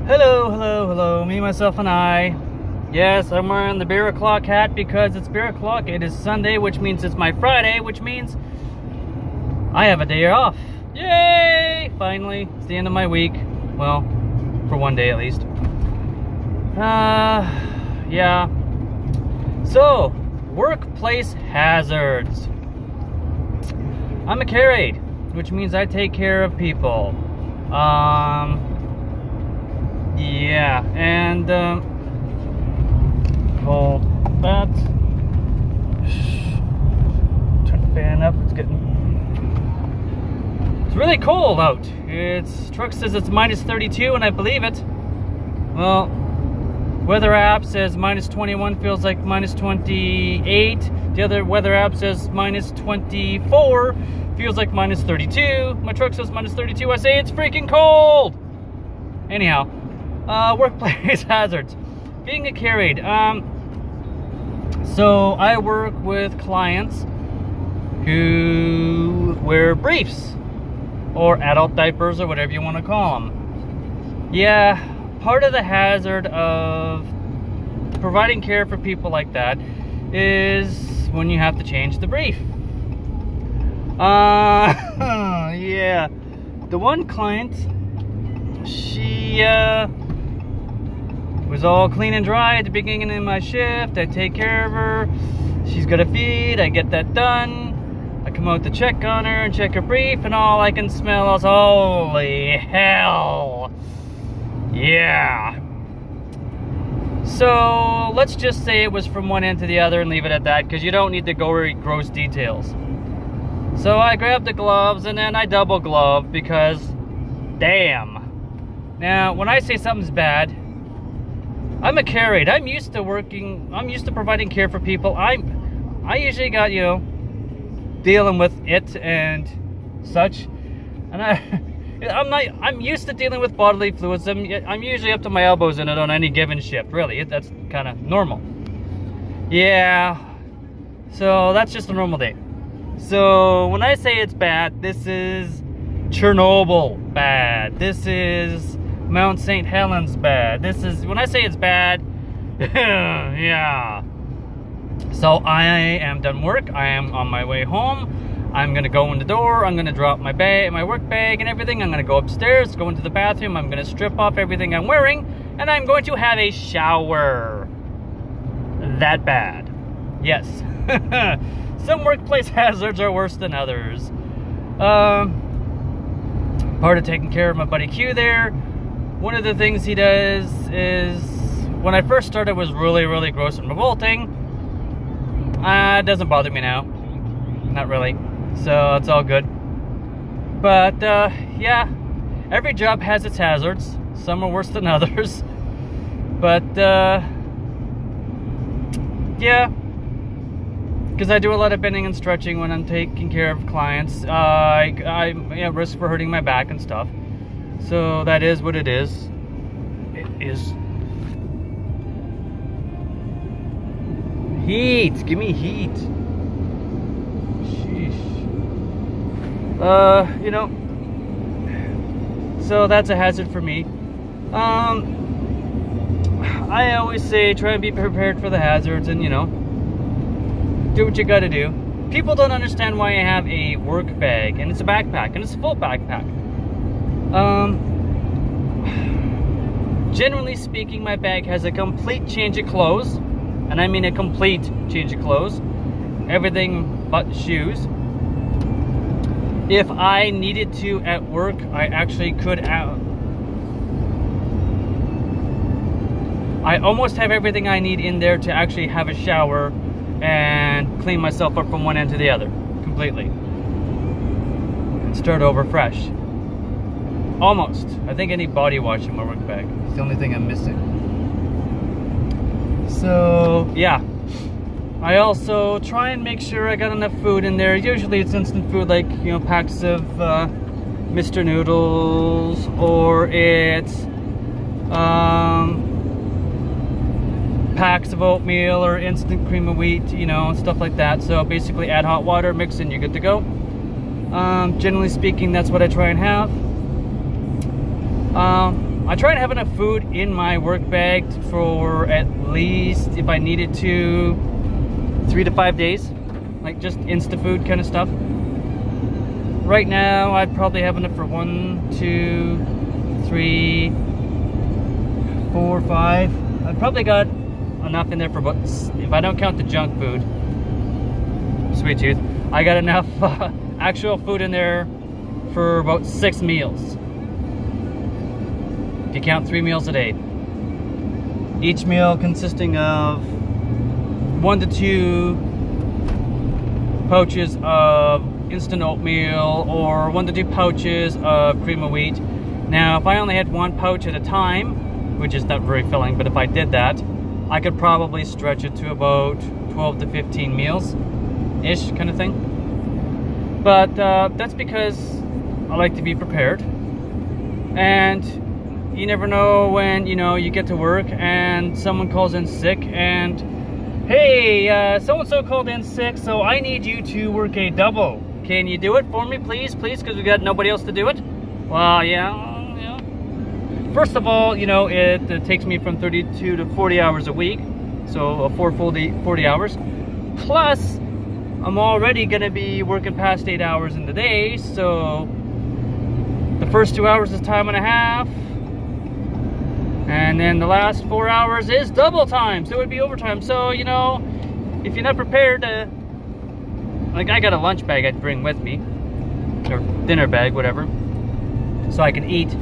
Hello, hello, hello, me, myself, and I. Yes, I'm wearing the beer o'clock hat because it's beer o'clock. It is Sunday, which means it's my Friday, which means I have a day off. Yay! Finally, it's the end of my week. Well, for one day at least. Yeah. So, workplace hazards. I'm a care aide, which means I take care of people. Yeah, and hold that. Turn the fan up. It's really cold out. Truck says it's minus 32, and I believe it. Well, weather app says minus 21, feels like minus 28. The other weather app says minus 24, feels like minus 32. My truck says minus 32. I say it's freaking cold. Anyhow. Workplace hazards. Being a care aide. So I work with clients who wear briefs or adult diapers or whatever you want to call them. Yeah, part of the hazard of providing care for people like that is when you have to change the brief. Yeah. The one client, she was all clean and dry at the beginning of my shift. I take care of her. She's got a feed. I get that done. I come out to check on her and check her brief, and all I can smell is holy hell. Yeah. So let's just say it was from one end to the other and leave it at that, because you don't need to go over gross details. So I grabbed the gloves and then I double glove because damn. Now when I say something's bad, I'm a care aide. I'm used to providing care for people. I usually got, dealing with it and such. And I'm used to dealing with bodily fluids. I'm usually up to my elbows in it on any given shift, really. That's kind of normal. Yeah. So that's just a normal day. So when I say it's bad, this is Chernobyl bad. This is Mount St. Helens bad. This is, when I say it's bad, yeah. So I am done work. I am on my way home. I'm gonna go in the door. I'm gonna drop my bag, my work bag and everything. I'm gonna go upstairs, go into the bathroom. I'm gonna strip off everything I'm wearing, and I'm going to have a shower. That bad. Yes. Some workplace hazards are worse than others. Part of taking care of my buddy Q there. One of the things he does is, when I first started, was really, really gross and revolting. It doesn't bother me now. Not really. So it's all good. But, yeah. Every job has its hazards. Some are worse than others. But, yeah. Because I do a lot of bending and stretching when I'm taking care of clients. I risk for hurting my back and stuff. So that is what it is. It is heat. Give me heat. Sheesh. So that's a hazard for me. I always say try and be prepared for the hazards, and do what you gotta do. People don't understand why I have a work bag, and it's a backpack, and it's a full backpack. Generally speaking, my bag has a complete change of clothes, and I mean a complete change of clothes. Everything but shoes. If I needed to at work, I actually could. I almost have everything I need in there to actually have a shower and clean myself up from one end to the other completely and start over fresh. Almost. I think I need body wash in my work bag. It's the only thing I'm missing. So yeah, I also try and make sure I got enough food in there. Usually it's instant food, like packs of Mr. Noodles, or it's packs of oatmeal or instant cream of wheat, stuff like that. So basically add hot water, mix in, you're good to go. Generally speaking, that's what I try and have. I try to have enough food in my work bag for at least, if I needed to, 3 to 5 days. Like just Insta food kind of stuff. Right now, I'd probably have enough for 1, 2, 3, 4, 5. I've probably got enough in there for about, if I don't count the junk food, sweet tooth, I got enough actual food in there for about 6 meals. If you count 3 meals a day. Each meal consisting of 1 to 2 pouches of instant oatmeal or 1 to 2 pouches of cream of wheat. Now, if I only had 1 pouch at a time, which is not very filling, but if I did that, I could probably stretch it to about 12 to 15 meals-ish kind of thing. But that's because I like to be prepared. And you never know when, you know, you get to work and someone calls in sick and, hey, so-and-so called in sick, so I need you to work a double. Can you do it for me, please, because we got nobody else to do it? Well, yeah. First of all, you know, it takes me from 32 to 40 hours a week, so a 40 hours. Plus, I'm already going to be working past 8 hours in the day, so the first 2 hours is time and a half, and then the last 4 hours is double time, so it would be overtime. So, you know, if you're not prepared to, like, I got a lunch bag I'd bring with me, or dinner bag, whatever, so I can eat.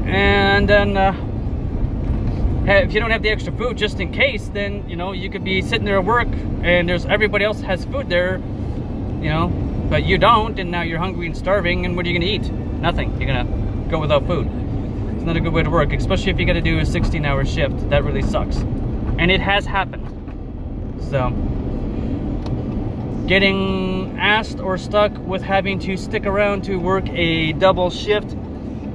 And then if you don't have the extra food just in case, then, you know, you could be sitting there at work and everybody else has food there, you know, but you don't, and now you're hungry and starving, and what are you gonna eat? Nothing. You're gonna go without food. It's not a good way to work, especially if you gotta do a 16-hour shift. That really sucks. And it has happened. So, getting asked or stuck with having to stick around to work a double shift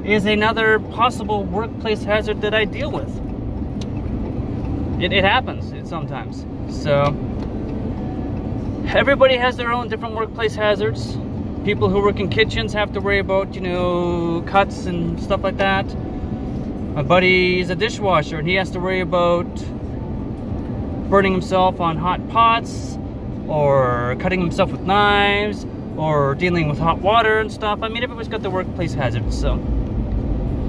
is another possible workplace hazard that I deal with. It happens sometimes. So, everybody has their own different workplace hazards. People who work in kitchens have to worry about, you know, cuts and stuff like that. My buddy's a dishwasher and he has to worry about burning himself on hot pots, or cutting himself with knives, or dealing with hot water and stuff. I mean, everybody's got their workplace hazards, so,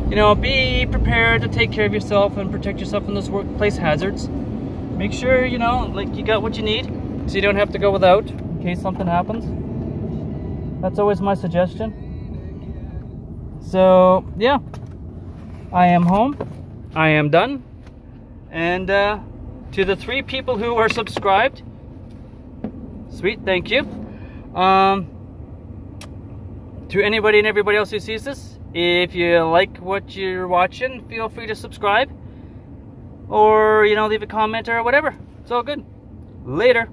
you know, be prepared to take care of yourself and protect yourself from those workplace hazards. Make sure, you know, like, you got what you need, so you don't have to go without in case something happens. That's always my suggestion. So, yeah, I am home. I am done. And to the 3 people who are subscribed, sweet, thank you. To anybody and everybody else who sees this, if you like what you're watching, feel free to subscribe, or, you know, leave a comment or whatever. It's all good. Later.